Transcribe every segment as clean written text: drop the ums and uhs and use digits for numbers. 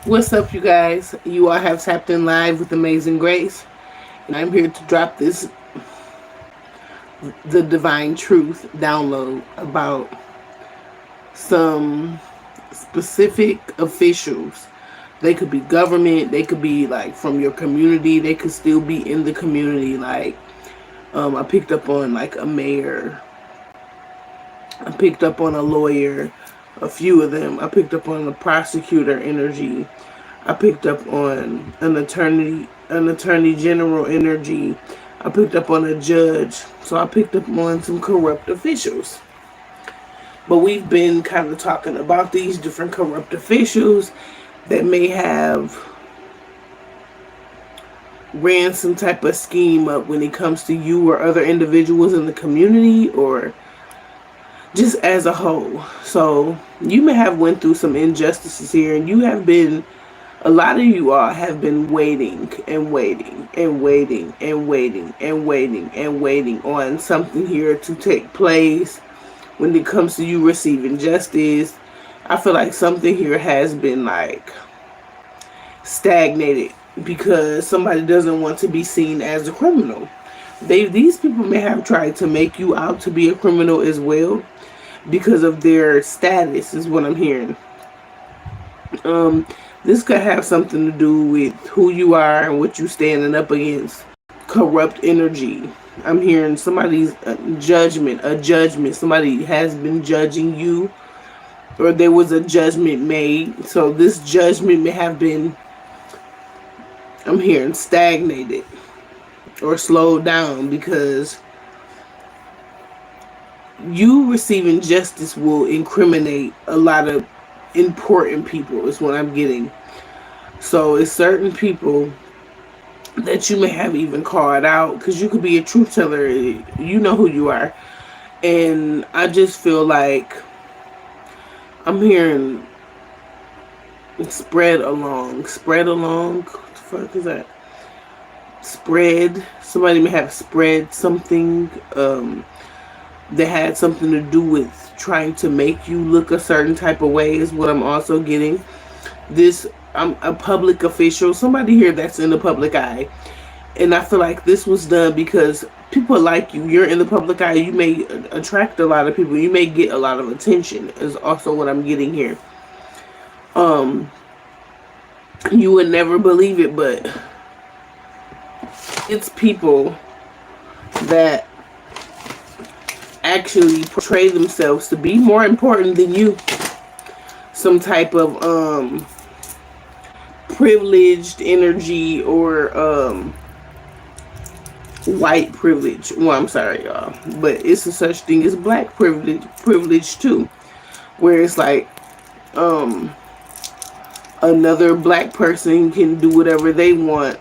What's up, you guys? You all have tapped in live with Amazing Grace, and I'm here to drop the divine truth download about some specific officials. They could be government, they could be like from your community, they could still be in the community. I picked up on like a mayor, I picked up on a lawyer, a few of them. I picked up on the prosecutor energy. I picked up on an attorney general energy. I picked up on a judge. So I picked up on some corrupt officials. But we've been kind of talking about these different corrupt officials that may have ran some type of scheme up when it comes to you or other individuals in the community, or just as a whole. So you may have went through some injustices here, and a lot of you all have been waiting and waiting and waiting and waiting and waiting and waiting on something here to take place when it comes to you receiving justice. I feel like something here has been like stagnated because somebody doesn't want to be seen as a criminal. These people may have tried to make you out to be a criminal as well because of their status, is what I'm hearing. This could have something to do with who you are and what you're standing up against. Corrupt energy. I'm hearing somebody's a judgment. Somebody has been judging you, or there was a judgment made. So this judgment may have been, I'm hearing, stagnated or slowed down because you receiving justice will incriminate a lot of important people, is what I'm getting. So it's certain people that you may have even called out because you could be a truth teller. You know who you are. And I just feel like I'm hearing spread along. What the fuck is that? Spread. Somebody may have spread something that had something to do with trying to make you look a certain type of way, is what I'm also getting. This, I'm a public official, somebody here that's in the public eye. And I feel like this was done because people like you. You're in the public eye. You may attract a lot of people. You may get a lot of attention, is also what I'm getting here. Um, you would never believe it, but it's people that actually portray themselves to be more important than you. Some type of privileged energy, or white privilege. Well, I'm sorry, y'all, but it's a such thing as black privilege too, where it's like um another black person can do whatever they want,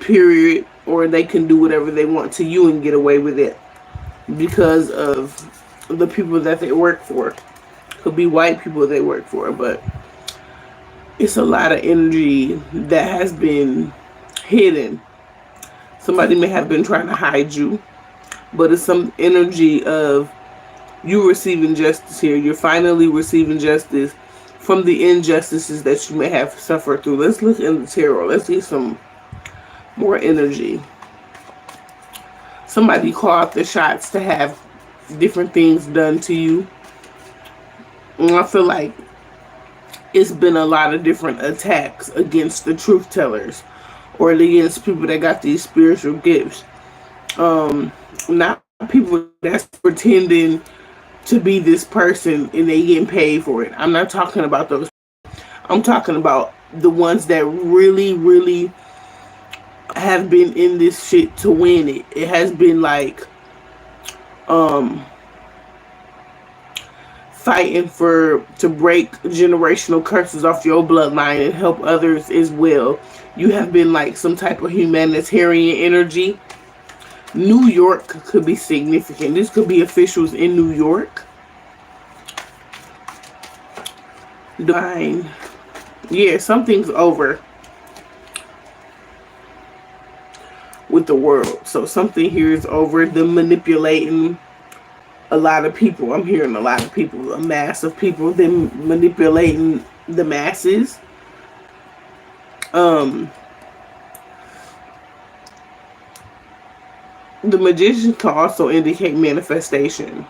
period, or they can do whatever they want to you and get away with it because of the people that they work for. Could be white people they work for, but it's a lot of energy that has been hidden. Somebody may have been trying to hide you, but it's some energy of you receiving justice here. You're finally receiving justice from the injustices that you may have suffered through. Let's look in the tarot. Let's get some more energy. Somebody called the shots to have different things done to you. And I feel like it's been a lot of different attacks against the truth tellers or against people that got these spiritual gifts. Not people that's pretending to be this person and they getting paid for it. I'm not talking about those. I'm talking about the ones that really, really have been in this shit to win it. It has been like um fighting for to break generational curses off your bloodline and help others as well. You have been like some type of humanitarian energy. New York could be significant. This could be officials in New York. Divine. Yeah, something's over with the world. So something here is over. Them manipulating a lot of people. I'm hearing a lot of people, a mass of people. Them manipulating the masses. Um, the Magician can also indicate manifestation.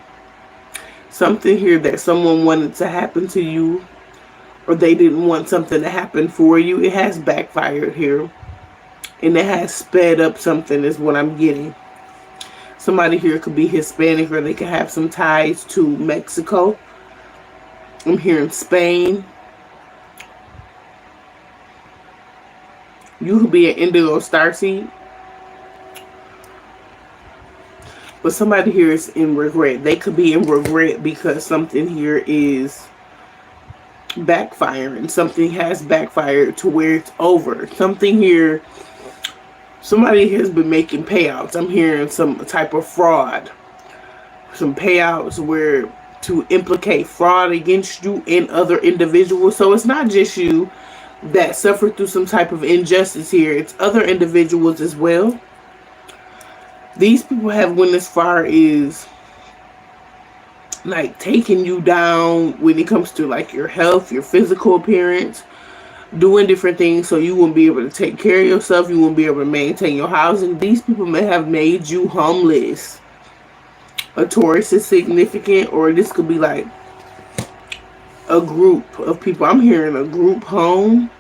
Something here that someone wanted to happen to you, or they didn't want something to happen for you. It has backfired here. And it has sped up something is what I'm getting. Somebody here could be Hispanic, or they could have some ties to Mexico. I'm hearing Spain. You could be an indigo starseed. But somebody here is in regret. They could be in regret because something here is backfiring. Something has backfired to where it's over. Something here, somebody has been making payouts. I'm hearing some type of fraud. Some payouts where to implicate fraud against you and other individuals. So it's not just you that suffered through some type of injustice here. It's other individuals as well. These people have went as far as like taking you down when it comes to like your health, your physical appearance, doing different things so you won't be able to take care of yourself, you won't be able to maintain your housing. These people may have made you homeless. A Taurus is significant, or this could be like a group of people. I'm hearing a group home.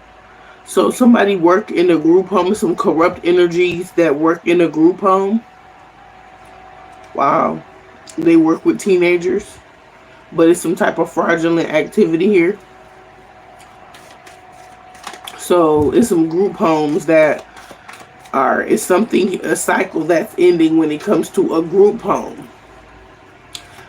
So somebody work in a group home, some corrupt energies that work in a group home. Wow. They work with teenagers, but it's some type of fraudulent activity here. So it's some group homes that are, it's something, a cycle that's ending when it comes to a group home.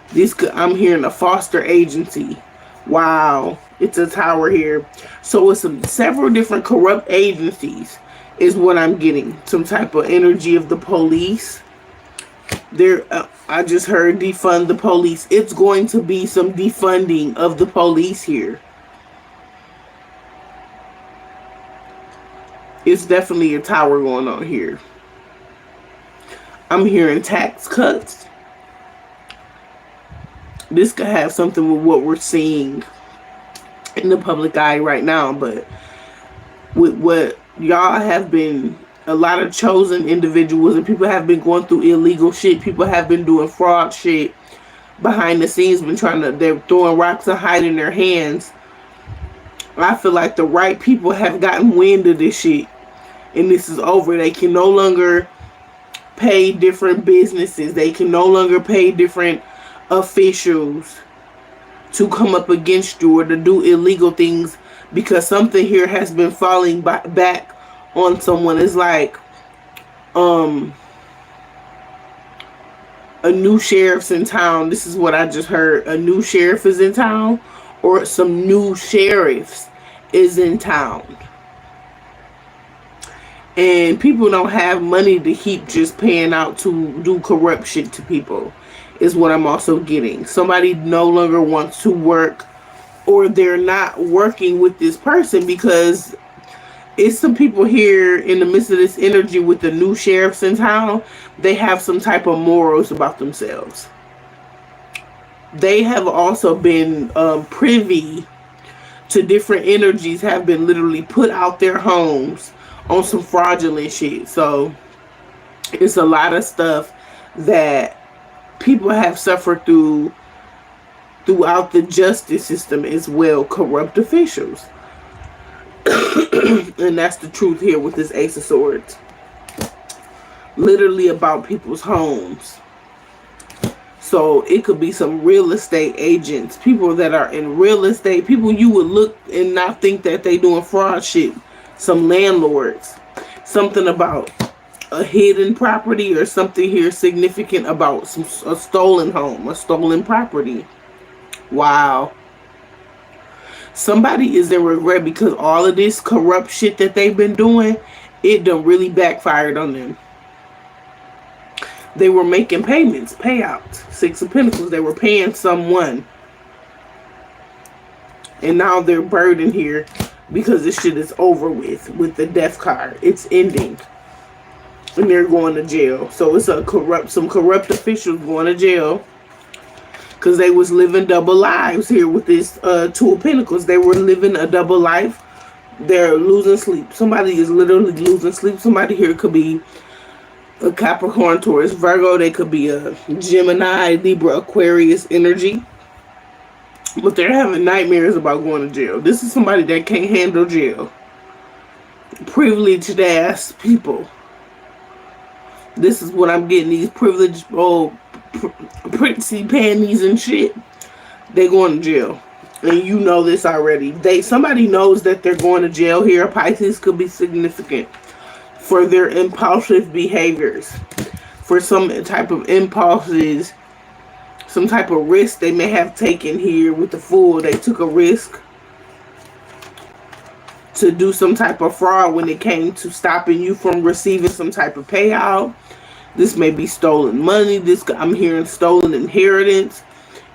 This could, I'm hearing a foster agency. Wow. It's a tower here. So it's several different corrupt agencies is what I'm getting. Some type of energy of the police. There, I just heard defund the police. It's going to be some defunding of the police here. It's definitely a tower going on here. I'm hearing tax cuts. This could have something with what we're seeing in the public eye right now, but with what y'all have been, a lot of chosen individuals and people have been going through illegal shit. People have been doing fraud shit behind the scenes, they're throwing rocks and hiding their hands. I feel like the right people have gotten wind of this shit, and this is over. They can no longer pay different businesses. They can no longer pay different officials to come up against you or to do illegal things, because something here has been falling back on someone. It's like a new sheriff's in town. This is what I just heard. A new sheriff is in town, or some new sheriffs is in town. And people don't have money to keep just paying out to do corrupt shit to people, is what I'm also getting. Somebody no longer wants to work, or they're not working with this person, because it's some people here in the midst of this energy with the new sheriffs in town. They have some type of morals about themselves. They have also been privy to different energies, have been literally put out their homes on some fraudulent shit. So it's a lot of stuff that people have suffered throughout the justice system as well. Corrupt officials. And that's the truth here with this Ace of Swords. Literally about people's homes. So it could be some real estate agents, people that are in real estate, people you would look and not think that they doing fraud shit. Some landlords. Something about a hidden property, or something here significant about a stolen home, a stolen property. Wow. Somebody is in regret because all of this corrupt shit that they've been doing, it done really backfired on them. They were making payments, payouts. Six of Pentacles, they were paying someone. And now they're burdened here because this shit is over with the death card. It's ending. And they're going to jail. So it's some corrupt officials going to jail, because they was living double lives here with this Two of Pentacles. They were living a double life They're losing sleep. Somebody is literally losing sleep. Somebody here could be a Capricorn, Taurus, Virgo. They could be a Gemini, Libra, Aquarius energy. But they're having nightmares about going to jail. This is somebody that can't handle jail. Privileged ass people. This is what I'm getting. These privileged old princey panties and shit. They going to jail. And you know this already. Somebody knows that they're going to jail here. Pisces could be significant for their impulsive behaviors. For some type of impulses, some type of risk they may have taken here with the Fool. They took a risk to do some type of fraud when it came to stopping you from receiving some type of payout. This may be stolen money. I'm hearing stolen inheritance.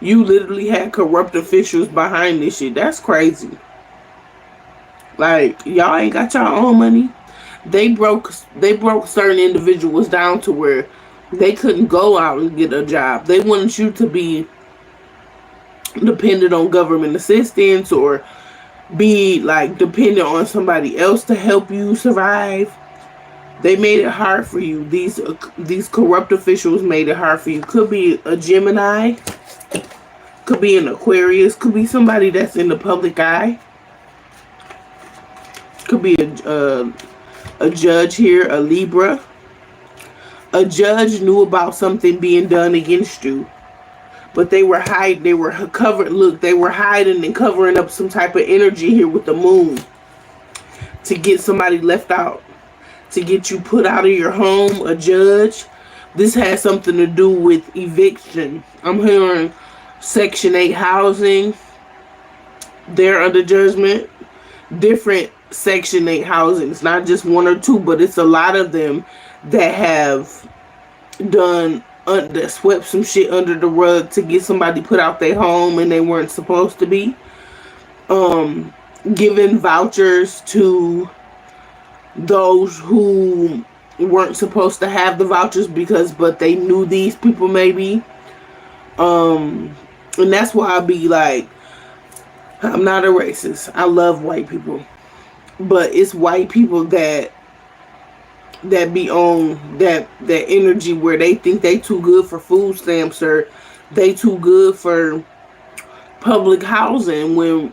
You literally had corrupt officials behind this shit. That's crazy. Like, y'all ain't got your own money. They broke certain individuals down to where they couldn't go out and get a job. They wanted you to be dependent on government assistance or be like dependent on somebody else to help you survive. They made it hard for you. These corrupt officials made it hard for you. Could be a Gemini, could be an Aquarius, could be somebody that's in the public eye. Could be a judge here, a Libra. A judge knew about something being done against you, but they were hiding. They were covered. Look, they were hiding and covering up some type of energy here with the moon to get somebody left out, to get you put out of your home. A judge. This has something to do with eviction. I'm hearing Section 8 housing. They're under judgment. Different Section 8 housings, not just one or two, but it's a lot of them that have done that swept some shit under the rug to get somebody put out their home and they weren't supposed to be. Giving vouchers to those who weren't supposed to have the vouchers but they knew these people maybe. And that's why I be like, I'm not a racist. I love white people. But it's white people that be on that energy where they think they too good for food stamps or they too good for public housing when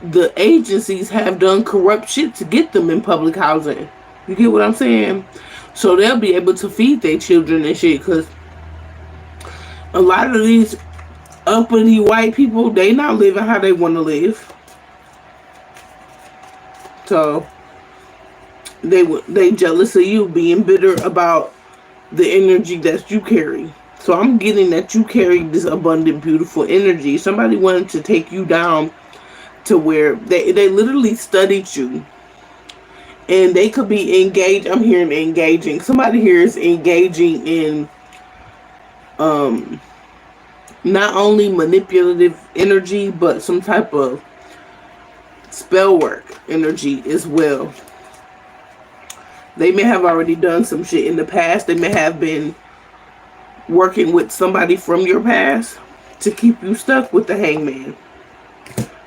the agencies have done corrupt shit to get them in public housing. You get what I'm saying? So they'll be able to feed their children and shit, because a lot of these uppity white people, they not living how they want to live. So they jealous of you, being bitter about the energy that you carry. So I'm getting that you carry this abundant, beautiful energy. Somebody wanted to take you down to where they literally studied you. And they could be engaged. I'm hearing engaging. Somebody here is engaging in not only manipulative energy, but some type of spell work energy as well. They may have already done some shit in the past. They may have been working with somebody from your past to keep you stuck with the hangman.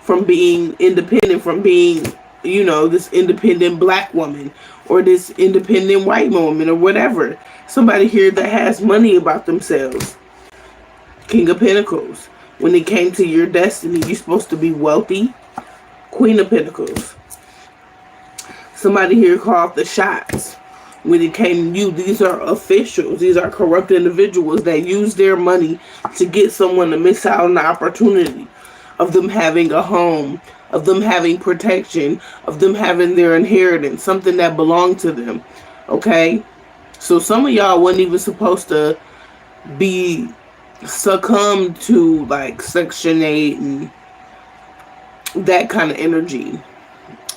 From being independent, from being, you know, this independent black woman or this independent white woman or whatever. Somebody here that has money about themselves. King of Pentacles. When it came to your destiny, you're supposed to be wealthy. Queen of Pentacles. Somebody here called the shots. When it came to you, these are officials. These are corrupt individuals that use their money to get someone to miss out on the opportunity of them having a home, of them having protection, of them having their inheritance, something that belonged to them. Okay? So some of y'all wasn't even supposed to be succumbed to like Section 8 and that kind of energy.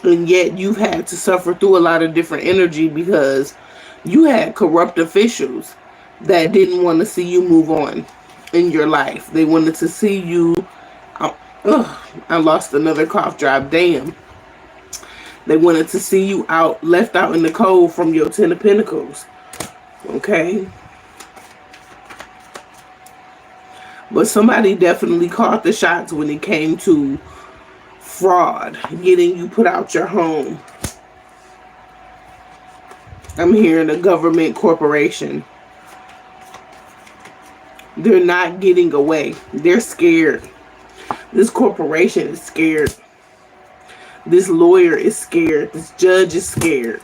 And yet you've had to suffer through a lot of different energy because you had corrupt officials that didn't want to see you move on in your life. They wanted to see you... I lost another cough drop. Damn. They wanted to see you left out in the cold from your 10 of Pentacles. Okay? But somebody definitely caught the shots when it came to fraud, getting you put out your home. I'm hearing a government corporation. They're not getting away. They're scared. This corporation is scared. This lawyer is scared. This judge is scared.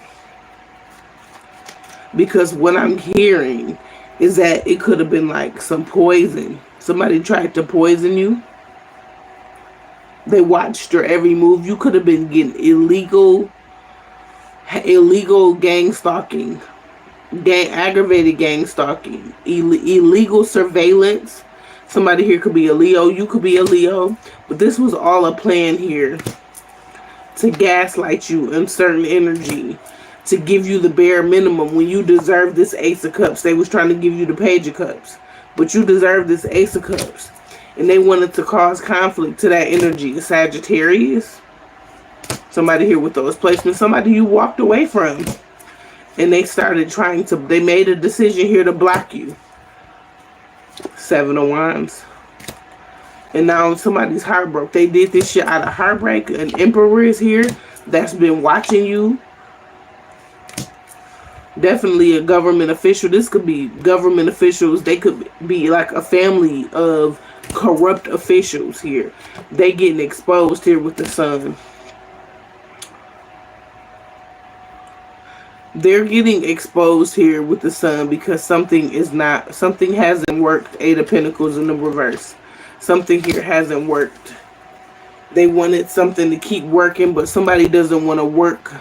Because what I'm hearing is that it could have been like some poison. Somebody tried to poison you. They watched your every move. You could have been getting illegal gang stalking, aggravated gang stalking, illegal surveillance. Somebody here could be a Leo. You could be a Leo. But this was all a plan here to gaslight you in certain energy, to give you the bare minimum when you deserve this Ace of Cups. They was trying to give you the Page of Cups, but you deserve this Ace of Cups. And they wanted to cause conflict to that energy. The Sagittarius. Somebody here with those placements. Somebody you walked away from. And they started trying to, they made a decision here to block you. 7 of Wands. And now somebody's heartbroken. They did this shit out of heartbreak. An Emperor is here that's been watching you. Definitely a government official. This could be government officials. They could be like a family of corrupt officials here. They getting exposed here with the Sun. They're getting exposed here with the Sun because something hasn't worked. 8 of Pentacles in the reverse. Something here hasn't worked. They wanted something to keep working, but somebody doesn't want to work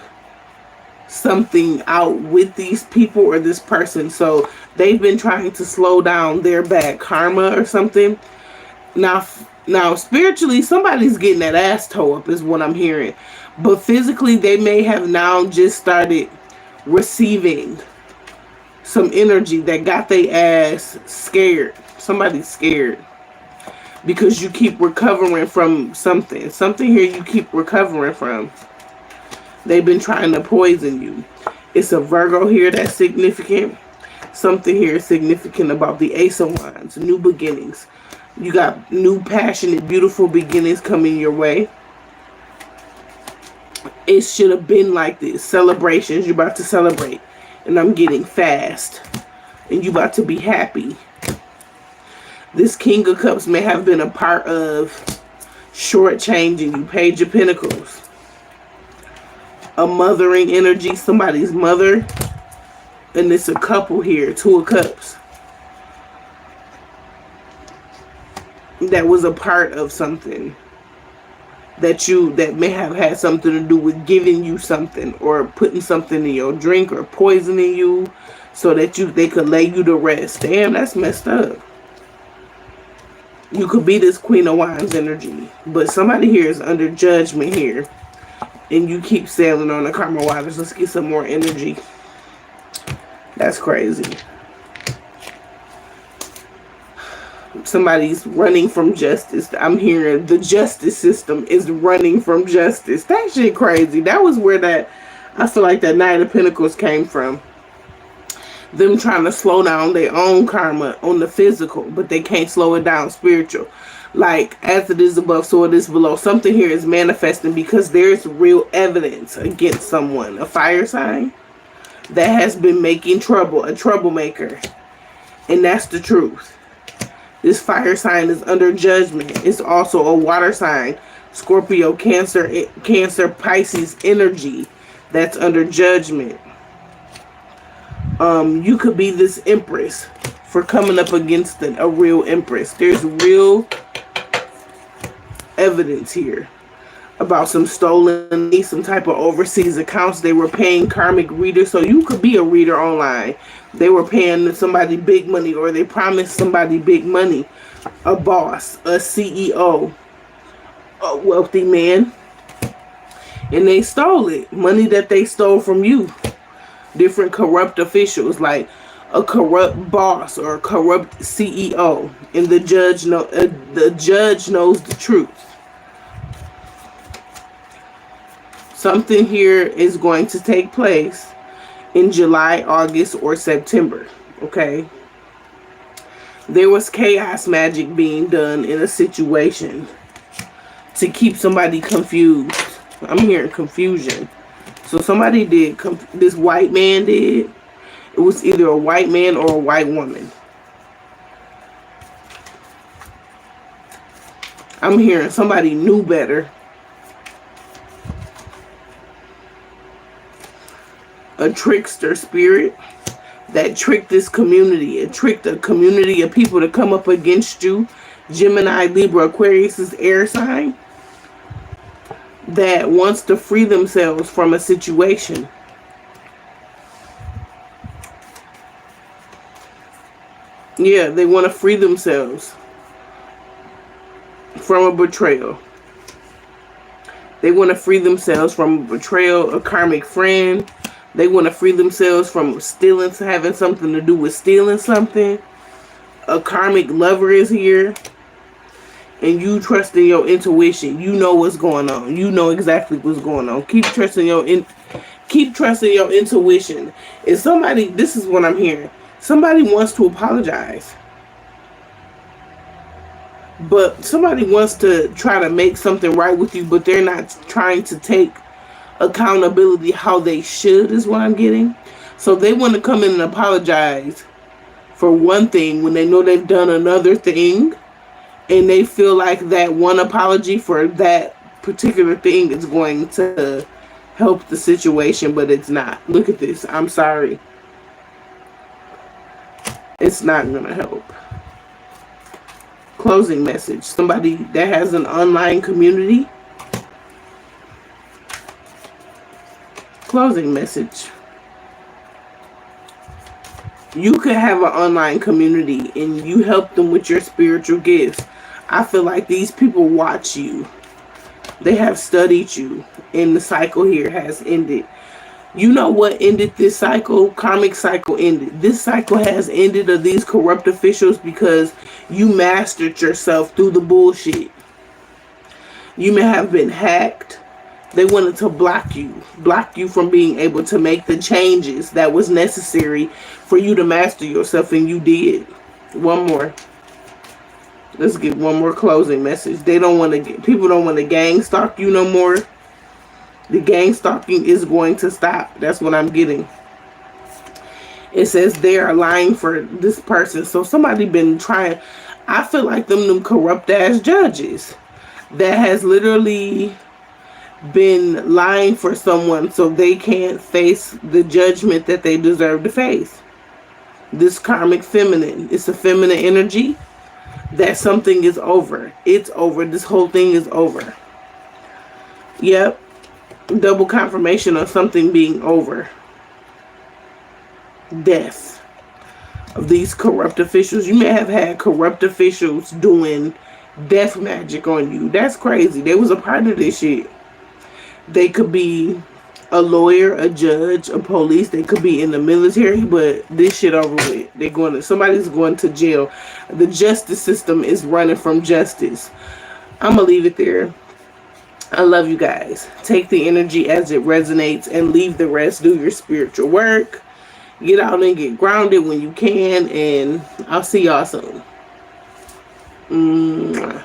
something out with these people or this person. So they've been trying to slow down their bad karma or something. Now spiritually, somebody's getting that ass toe up is what I'm hearing. But physically, they may have now just started receiving some energy that got their ass scared. Somebody's scared because you keep recovering from something. Something here you keep recovering from. They've been trying to poison you. It's a Virgo here that's significant. Something here is significant about the Ace of Wands. New beginnings. You got new, passionate, beautiful beginnings coming your way. It should have been like this. Celebrations. You're about to celebrate. And I'm getting fast. And you about to be happy. This King of Cups may have been a part of shortchanging you. Page of Pentacles. A mothering energy. Somebody's mother. And it's a couple here. 2 of Cups. That was a part of something. That may have had something to do with giving you something. Or putting something in your drink. Or poisoning you. So that they could lay you to rest. Damn, that's messed up. You could be this Queen of Wands energy. But somebody here is under judgment here. And you keep sailing on the karma waters. Let's get some more energy. That's crazy. Somebody's running from justice. I'm hearing the justice system is running from justice. That shit crazy. That was where I feel like that Knight of Pentacles came from. Them trying to slow down their own karma on the physical, but they can't slow it down spiritual. Like, as it is above, so it is below. Something here is manifesting because there's real evidence against someone. A fire sign that has been making trouble. A troublemaker. And that's the truth. This fire sign is under judgment. It's also a water sign. Scorpio, Cancer, Pisces energy that's under judgment. You could be this Empress for coming up against a real Empress. There's real evidence here about some stolen, some type of overseas accounts. They were paying karmic readers. So you could be a reader online. They were paying somebody big money, or they promised somebody big money. A boss, a CEO, a wealthy man. And they stole it. Money that they stole from you. Different corrupt officials, like a corrupt boss or a corrupt CEO. And the judge knows the truth. Something here is going to take place in July, August, or September. Okay? There was chaos magic being done in a situation to keep somebody confused. I'm hearing confusion. So somebody did, this white man did. It was either a white man or a white woman. I'm hearing somebody knew better. A trickster spirit that tricked this community. It tricked a community of people to come up against you. Gemini, Libra, Aquarius is air sign that wants to free themselves from a situation. Yeah, they want to free themselves from a betrayal. They want to free themselves from a betrayal, a karmic friend. They want to free themselves from stealing, having something to do with stealing something. A karmic lover is here. And you trust in your intuition. You know what's going on. You know exactly what's going on. Keep trusting your intuition. If somebody, this is what I'm hearing. Somebody wants to apologize. But somebody wants to try to make something right with you, but they're not trying to take accountability how they should, is what I'm getting. So they want to come in and apologize for one thing when they know they've done another thing. And they feel like that one apology for that particular thing is going to help the situation, but it's not. Look at this. I'm sorry. It's not going to help. Closing message. Somebody that has an online community. Closing message. You could have an online community and you help them with your spiritual gifts. I feel like these people watch you. They have studied you. And the cycle here has ended. You know what ended this cycle? Karmic cycle ended. This cycle has ended of these corrupt officials because you mastered yourself through the bullshit. You may have been hacked. They wanted to block you from being able to make the changes that was necessary for you to master yourself, and you did. One more. Let's get one more closing message. People don't want to gang stalk you no more. The gang stalking is going to stop. That's what I'm getting. It says they are lying for this person. So somebody been trying. I feel like them corrupt ass judges that has literally been lying for someone so they can't face the judgment that they deserve to face. This karmic feminine. It's a feminine energy. That something is over. It's over. This whole thing is over. Yep. Double confirmation of something being over. Death of these corrupt officials. You may have had corrupt officials doing death magic on you. That's crazy. They was a part of this shit. They could be a lawyer, a judge, a police. They could be in the military, but this shit over with. Somebody's going to jail. The justice system is running from justice. I'm gonna leave it there. I love you guys. Take the energy as it resonates and leave the rest. Do your spiritual work. Get out and get grounded when you can, and I'll see y'all soon. Mwah.